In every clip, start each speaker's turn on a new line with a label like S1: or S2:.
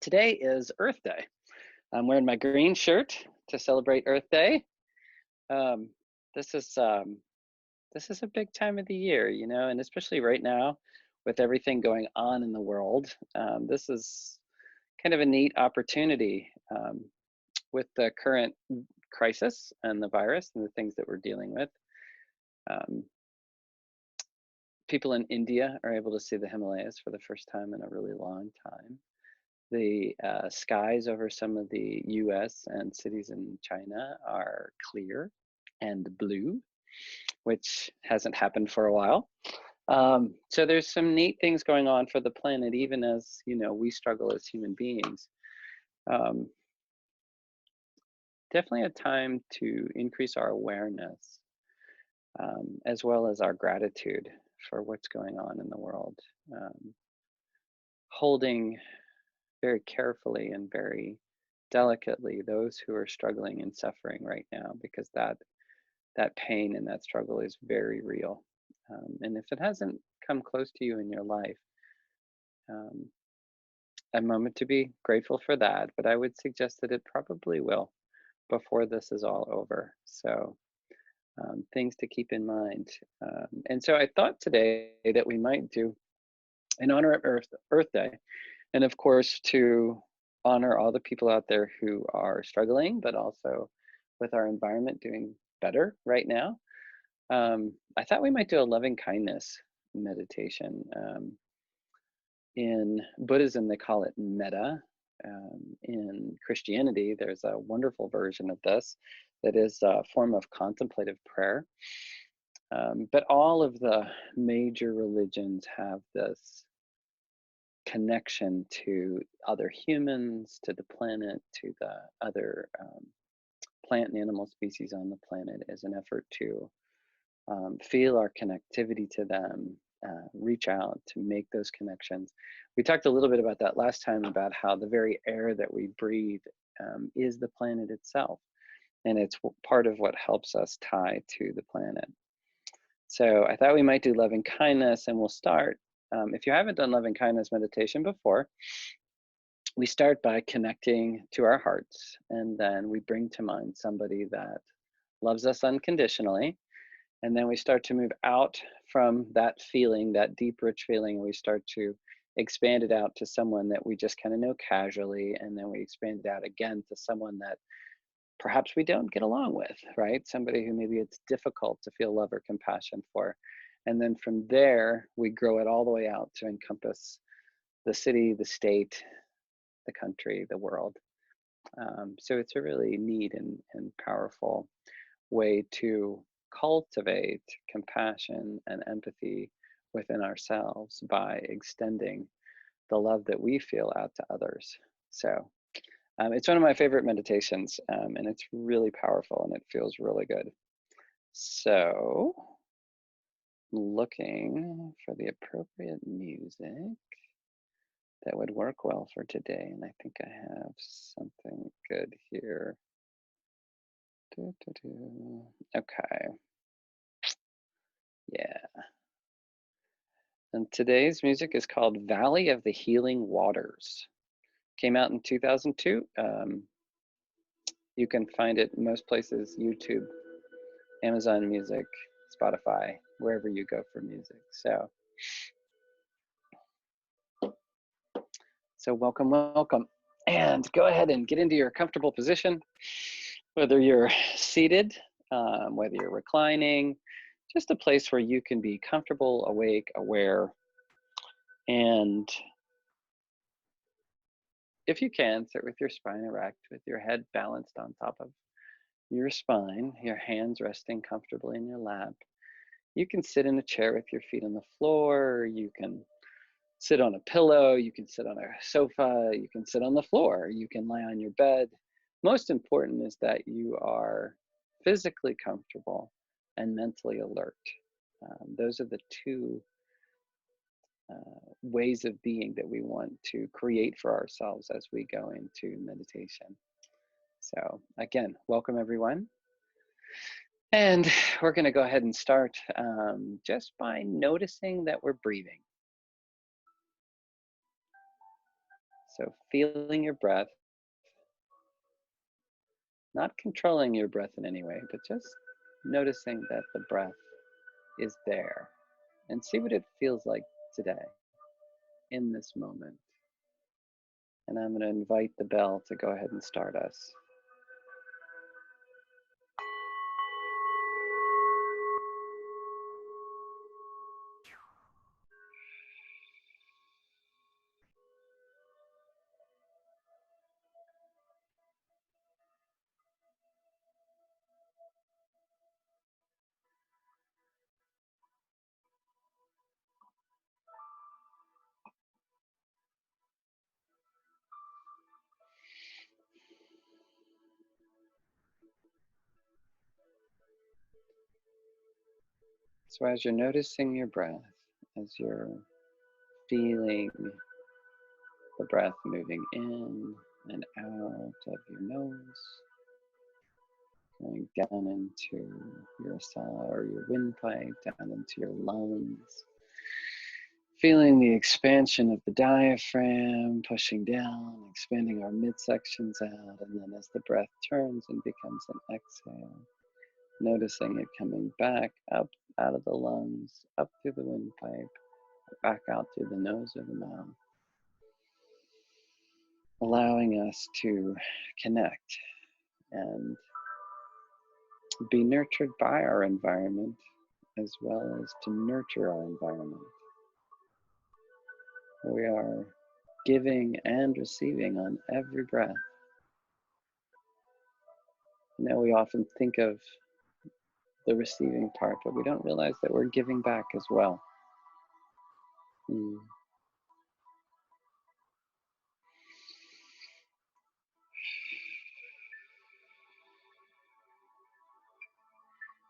S1: Today is Earth Day. I'm wearing my green shirt to celebrate Earth Day. Um, this is a big time of the year, you know, and especially right now with everything going on in the world. This is kind of a neat opportunity with the current crisis and the virus and the things that we're dealing with. Um, People in India are able to see the Himalayas for the first time in a really long time. The skies over some of the US and cities in China are clear and blue, which hasn't happened for a while. So there's some neat things going on for the planet, even as, you know, we struggle as human beings. Definitely a time to increase our awareness, as well as our gratitude for what's going on in the world. Holding very carefully and very delicately those who are struggling and suffering right now, because that pain and that struggle is very real. And if it hasn't come close to you in your life, a moment to be grateful for that, but I would suggest that it probably will before this is all over. So things to keep in mind. And so I thought today that we might do, in honor of Earth Day, and of course to honor all the people out there who are struggling, but also with our environment doing better right now. I thought we might do a loving kindness meditation. In Buddhism, they call it metta. In Christianity, there's a wonderful version of this that is a form of contemplative prayer. But all of the major religions have this connection to other humans, to the planet, to the other plant and animal species on the planet, as an effort to feel our connectivity to them, reach out to make those connections. We talked a little bit about that last time, about how the very air that we breathe is the planet itself, and it's part of what helps us tie to the planet. So I thought we might do loving kindness, and we'll start. If you haven't done loving kindness meditation before, we start by connecting to our hearts, and then we bring to mind somebody that loves us unconditionally. And then we start to move out from that feeling, that deep, rich feeling, and we start to expand it out to someone that we just kind of know casually. And then we expand it out again to someone that perhaps we don't get along with, right? Somebody who maybe it's difficult to feel love or compassion for. And then from there, we grow it all the way out to encompass the city, the state, the country, the world. So it's a really neat and powerful way to cultivate compassion and empathy within ourselves by extending the love that we feel out to others. So it's one of my favorite meditations, and it's really powerful and it feels really good. So looking for the appropriate music that would work well for today, and I think I have something good here. Okay. Yeah. And today's music is called Valley of the Healing Waters. Came out in 2002. You can find it most places: YouTube, Amazon Music, Spotify, wherever you go for music. So welcome, welcome. And go ahead and get into your comfortable position, whether you're seated, whether you're reclining, just a place where you can be comfortable, awake, aware, and if you can, sit with your spine erect, with your head balanced on top of your spine, your hands resting comfortably in your lap. You can sit in a chair with your feet on the floor. You can sit on a pillow. You can sit on a sofa. You can sit on the floor. You can lie on your bed. Most important is that you are physically comfortable and mentally alert. Those are the two ways of being that we want to create for ourselves as we go into meditation. So again, welcome everyone. And we're going to go ahead and start just by noticing that we're breathing. So feeling your breath, not controlling your breath in any way, but just noticing that the breath is there, and see what it feels like today in this moment. And I'm going to invite the bell to go ahead and start us. So as you're noticing your breath, as you're feeling the breath moving in and out of your nose, going down into your or your windpipe, down into your lungs, feeling the expansion of the diaphragm, pushing down, expanding our midsections out, and then as the breath turns and becomes an exhale, noticing it coming back up out of the lungs, up through the windpipe, back out through the nose or the mouth, allowing us to connect and be nurtured by our environment as well as to nurture our environment. We are giving and receiving on every breath. We often think of the receiving part, but we don't realize that we're giving back as well.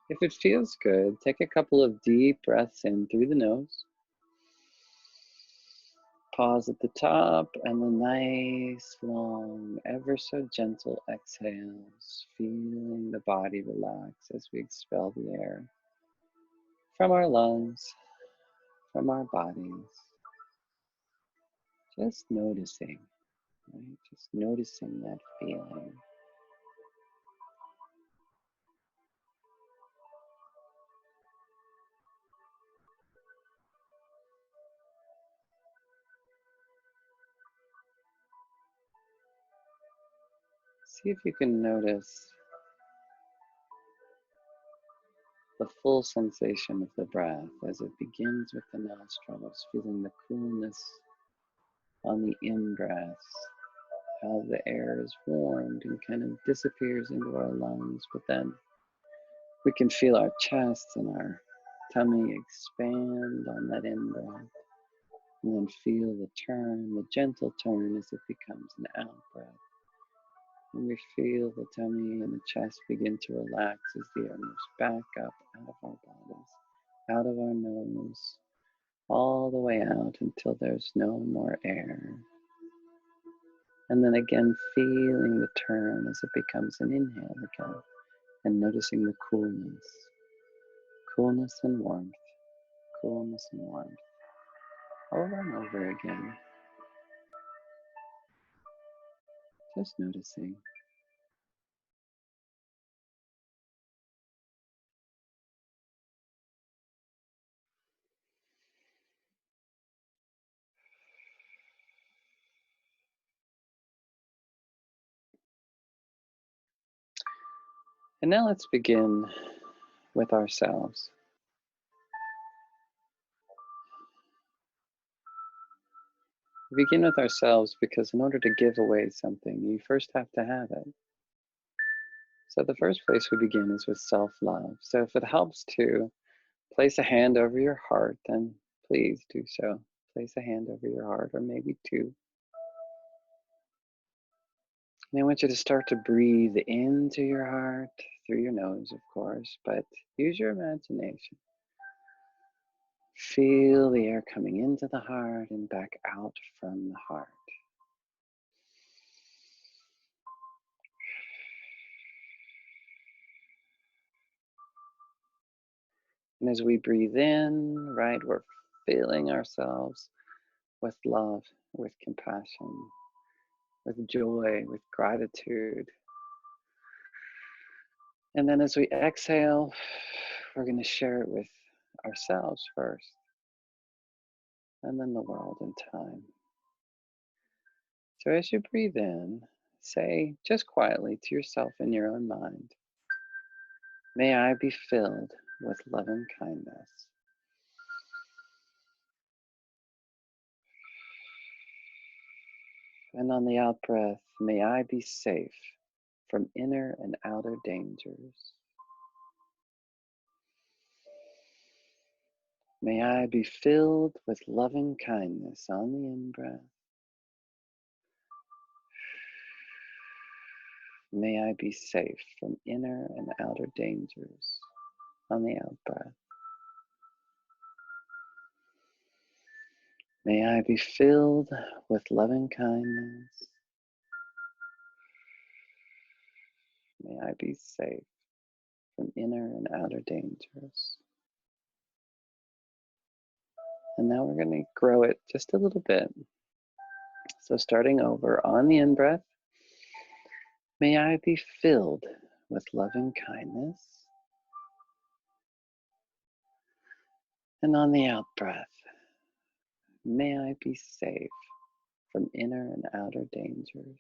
S1: If it feels good, take a couple of deep breaths in through the nose. Pause at the top, and the nice, long, ever so gentle exhales, feeling the body relax as we expel the air from our lungs, from our bodies. Just noticing, right? Just noticing that feeling. See if you can notice the full sensation of the breath as it begins with the nostrils, feeling the coolness on the in-breath, how the air is warmed and kind of disappears into our lungs, but then we can feel our chest and our tummy expand on that in-breath, and then feel the turn, the gentle turn as it becomes an out-breath. And we feel the tummy and the chest begin to relax as the air moves back up out of our bodies, out of our nose, all the way out until there's no more air. And then again, feeling the turn as it becomes an inhale again, and noticing the coolness, coolness and warmth, coolness and warmth, over and over again. Just noticing. And now let's begin with ourselves. We begin with ourselves because in order to give away something, you first have to have it. So the first place we begin is with self-love. So if it helps to place a hand over your heart, then please do so. Place a hand over your heart, or maybe two. And I want you to start to breathe into your heart, through your nose, of course, but use your imagination. Feel the air coming into the heart and back out from the heart. And as we breathe in, right, we're filling ourselves with love, with compassion. with joy, with gratitude. And then as we exhale, we're going to share it with ourselves first, and then the world and time. So as you breathe in, say just quietly to yourself in your own mind, may I be filled with loving kindness. And on the out breath, may I be safe from inner and outer dangers. May I be filled with loving kindness on the in-breath. May I be safe from inner and outer dangers on the out-breath. May I be filled with loving kindness. May I be safe from inner and outer dangers. And now we're going to grow it just a little bit. So starting over on the in-breath, may I be filled with loving kindness. And on the out-breath, may I be safe from inner and outer dangers.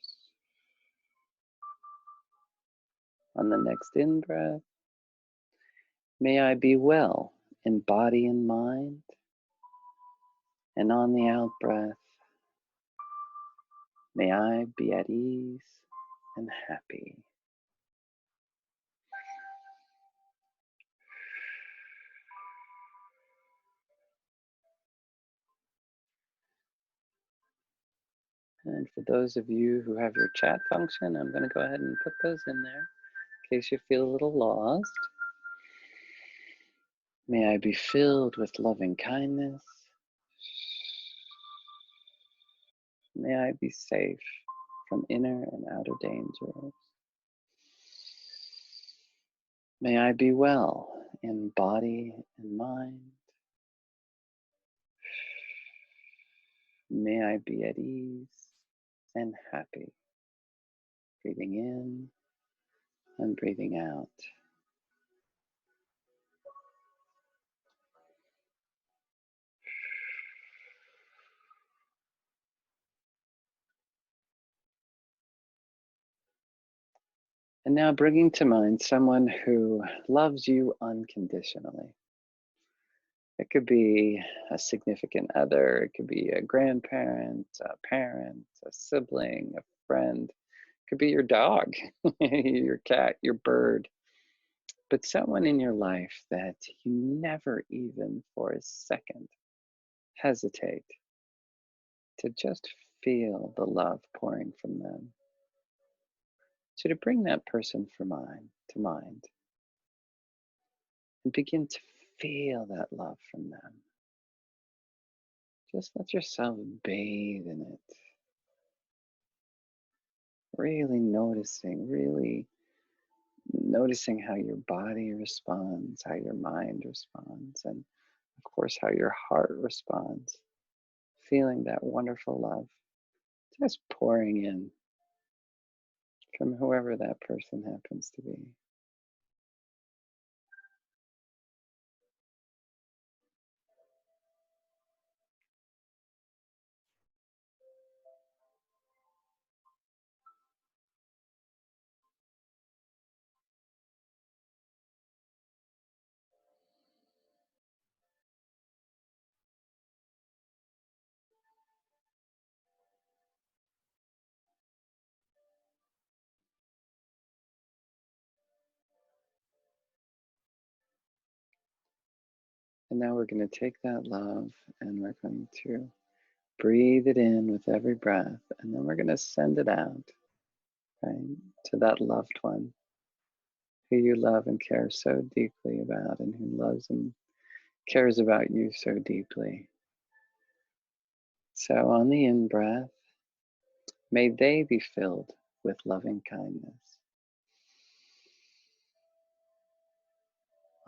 S1: On the next in-breath, may I be well in body and mind. And on the out-breath, may I be at ease and happy. And for those of you who have your chat function, I'm going to go ahead and put those in there in case you feel a little lost. May I be filled with loving kindness. May I be safe from inner and outer dangers. May I be well in body and mind. May I be at ease and happy. Breathing in and breathing out. And now bringing to mind someone who loves you unconditionally. It could be a significant other, it could be a grandparent, a parent, a sibling, a friend. It could be your dog, your cat, your bird. But someone in your life that you never even for a second hesitate to just feel the love pouring from them. So to bring that person to mind and begin to feel that love from them. Just let yourself bathe in it. Really noticing how your body responds, how your mind responds, and of course, how your heart responds. Feeling that wonderful love just pouring in from whoever that person happens to be. And now we're going to take that love and we're going to breathe it in with every breath. And then we're going to send it out, right, to that loved one who you love and care so deeply about and who loves and cares about you so deeply. So on the in-breath, may they be filled with loving kindness.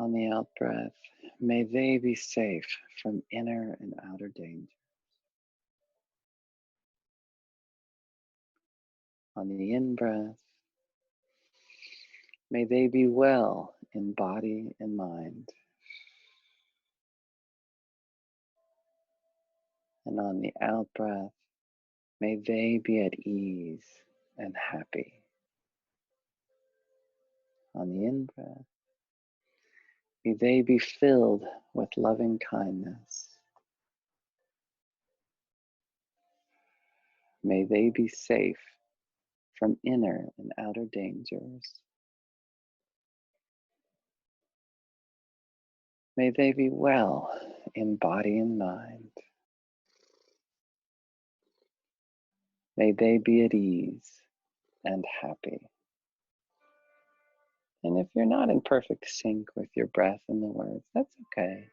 S1: On the out-breath, may they be safe from inner and outer danger. On the in-breath, may they be well in body and mind. And on the out-breath, may they be at ease and happy. On the in-breath, may they be filled with loving kindness. May they be safe from inner and outer dangers. May they be well in body and mind. May they be at ease and happy. And if you're not in perfect sync with your breath and the words, that's okay.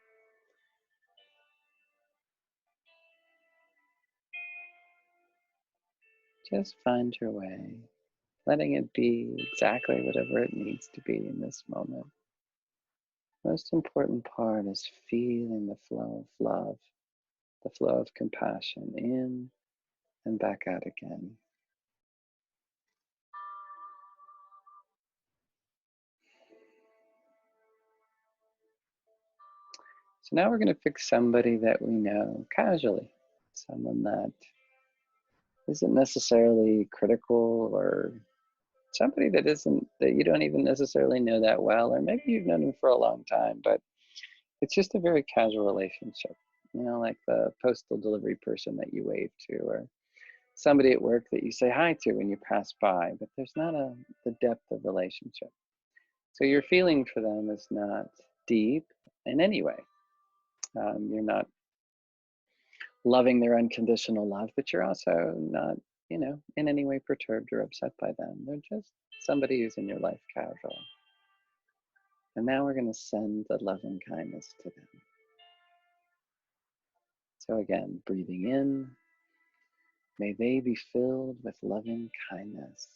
S1: Just find your way, letting it be exactly whatever it needs to be in this moment. Most important part is feeling the flow of love, the flow of compassion in and back out again. So now we're going to pick somebody that we know casually, someone that isn't necessarily critical, or somebody that you don't even necessarily know that well, or maybe you've known them for a long time, but it's just a very casual relationship. Like the postal delivery person that you wave to, or somebody at work that you say hi to when you pass by, but there's not the depth of relationship. So your feeling for them is not deep in any way. You're not loving their unconditional love, but you're also not, in any way perturbed or upset by them. They're just somebody who's in your life casual. And now we're going to send the love and kindness to them. So again, breathing in, may they be filled with loving kindness.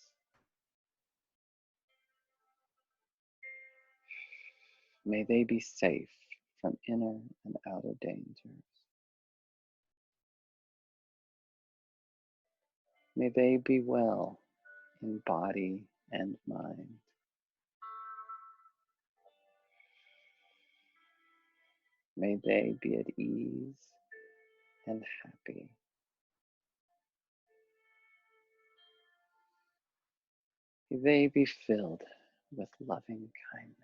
S1: May they be safe from inner and outer dangers. May they be well in body and mind. May they be at ease and happy. May they be filled with loving kindness.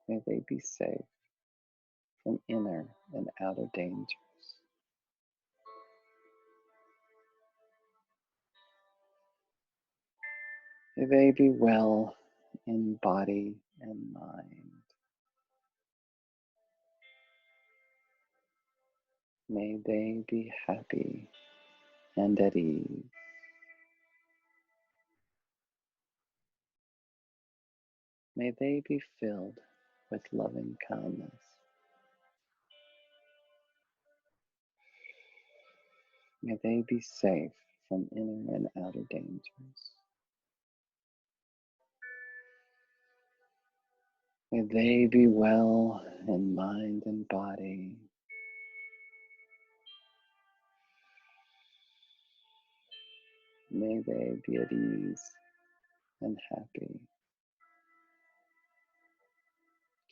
S1: May they be safe from inner and outer dangers. May they be well in body and mind. May they be happy and at ease. May they be filled with loving kindness. May they be safe from inner and outer dangers. May they be well in mind and body. May they be at ease and happy.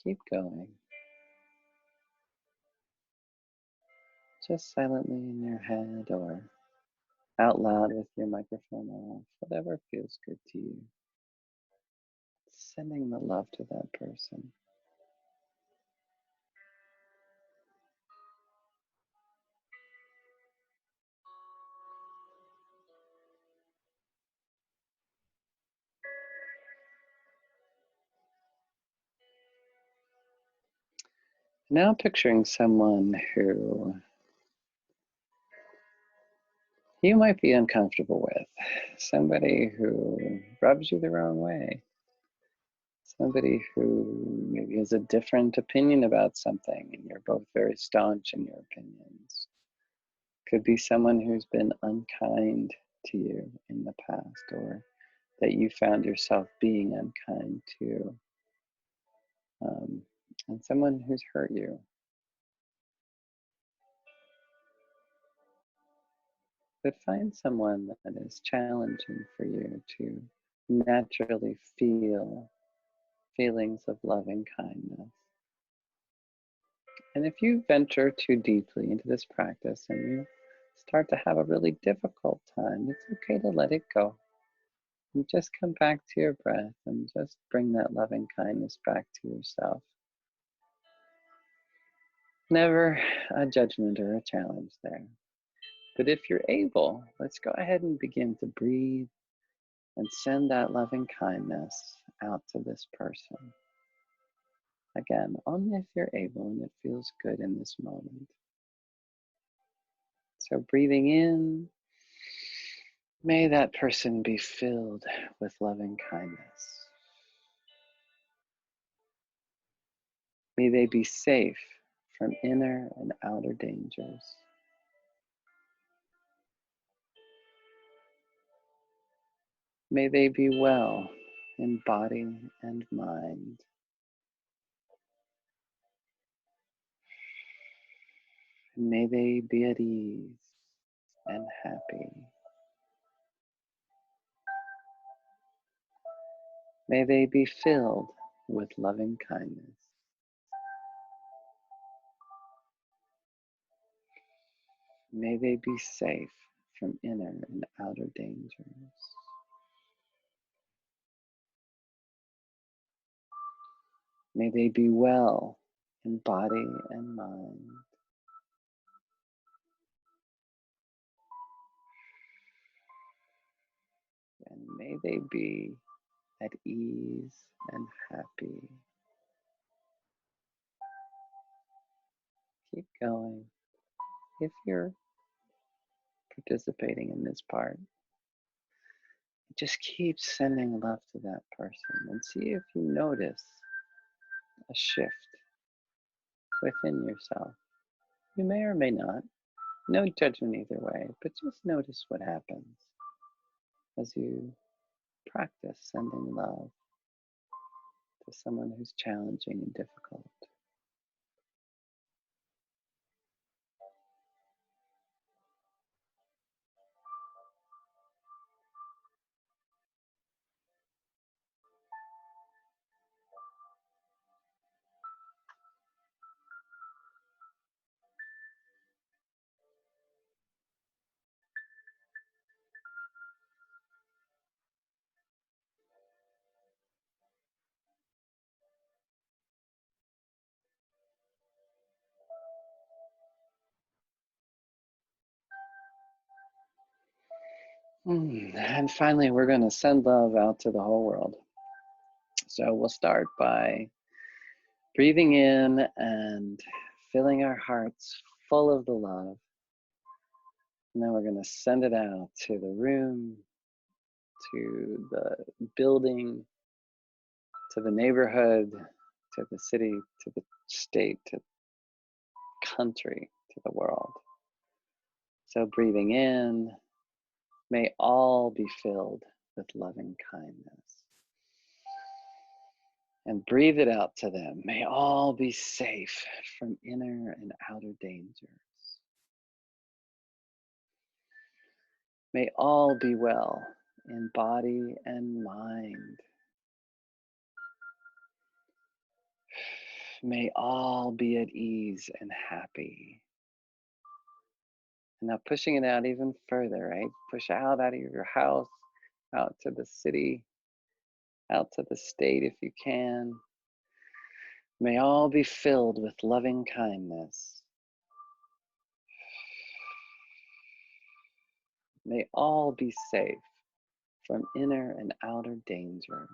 S1: Keep going. Just silently in your head or out loud with your microphone off, whatever feels good to you. Sending the love to that person. Now picturing someone who you might be uncomfortable with, somebody who rubs you the wrong way, somebody who maybe has a different opinion about something and you're both very staunch in your opinions. Could be someone who's been unkind to you in the past, or that you found yourself being unkind to, and someone who's hurt you. but find someone that is challenging for you to naturally feel feelings of loving kindness. And if you venture too deeply into this practice and you start to have a really difficult time, it's okay to let it go. And just come back to your breath and just bring that loving kindness back to yourself. Never a judgment or a challenge there. But if you're able, let's go ahead and begin to breathe and send that loving kindness out to this person. Again, only if you're able and it feels good in this moment. So breathing in, may that person be filled with loving kindness. May they be safe from inner and outer dangers. May they be well in body and mind. May they be at ease and happy. May they be filled with loving kindness. May they be safe from inner and outer dangers. May they be well in body and mind. And may they be at ease and happy. Keep going. If you're participating in this part, just keep sending love to that person and see if you notice a shift within yourself. You may or may not. No judgment either way, but just notice what happens as you practice sending love to someone who's challenging and difficult. And finally, we're going to send love out to the whole world. So we'll start by breathing in and filling our hearts full of the love. And then we're going to send it out to the room, to the building, to the neighborhood, to the city, to the state, to the country, to the world. So breathing in, may all be filled with loving kindness. And breathe it out to them. May all be safe from inner and outer dangers. May all be well in body and mind. May all be at ease and happy. And now pushing it out even further, right? Push out of your house, out to the city, out to the state if you can. May all be filled with loving kindness. May all be safe from inner and outer dangers.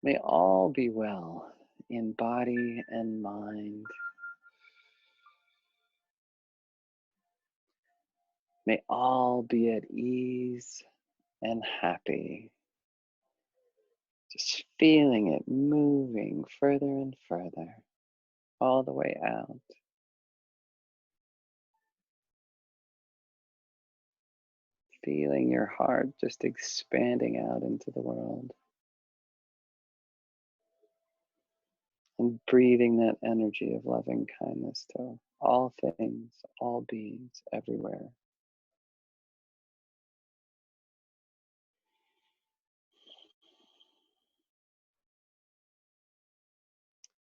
S1: May all be well in body and mind. May all be at ease and happy. Just feeling it moving further and further, all the way out. Feeling your heart just expanding out into the world. And breathing that energy of loving kindness to all things, all beings, everywhere.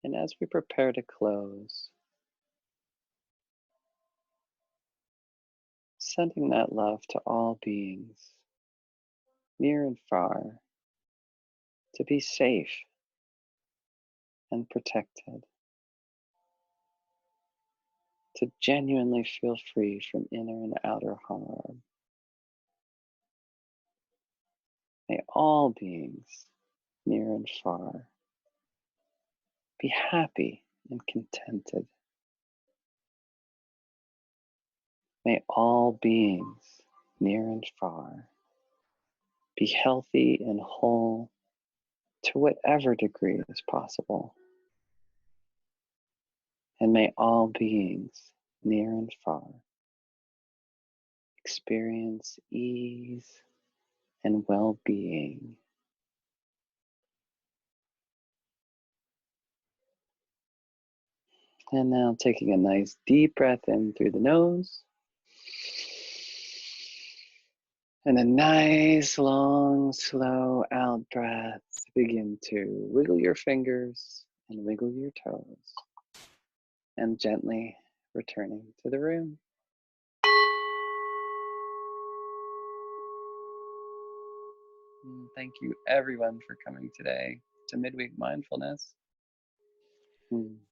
S1: And as we prepare to close, sending that love to all beings, near and far, to be safe and protected, to genuinely feel free from inner and outer harm. May all beings, near and far, be happy and contented. May all beings, near and far, be healthy and whole to whatever degree is possible. And may all beings, near and far, experience ease and well-being. And now taking a nice deep breath in through the nose. And a nice, long, slow out breath. Begin to wiggle your fingers and wiggle your toes. And gently returning to the room. Thank you everyone for coming today to Midweek Mindfulness.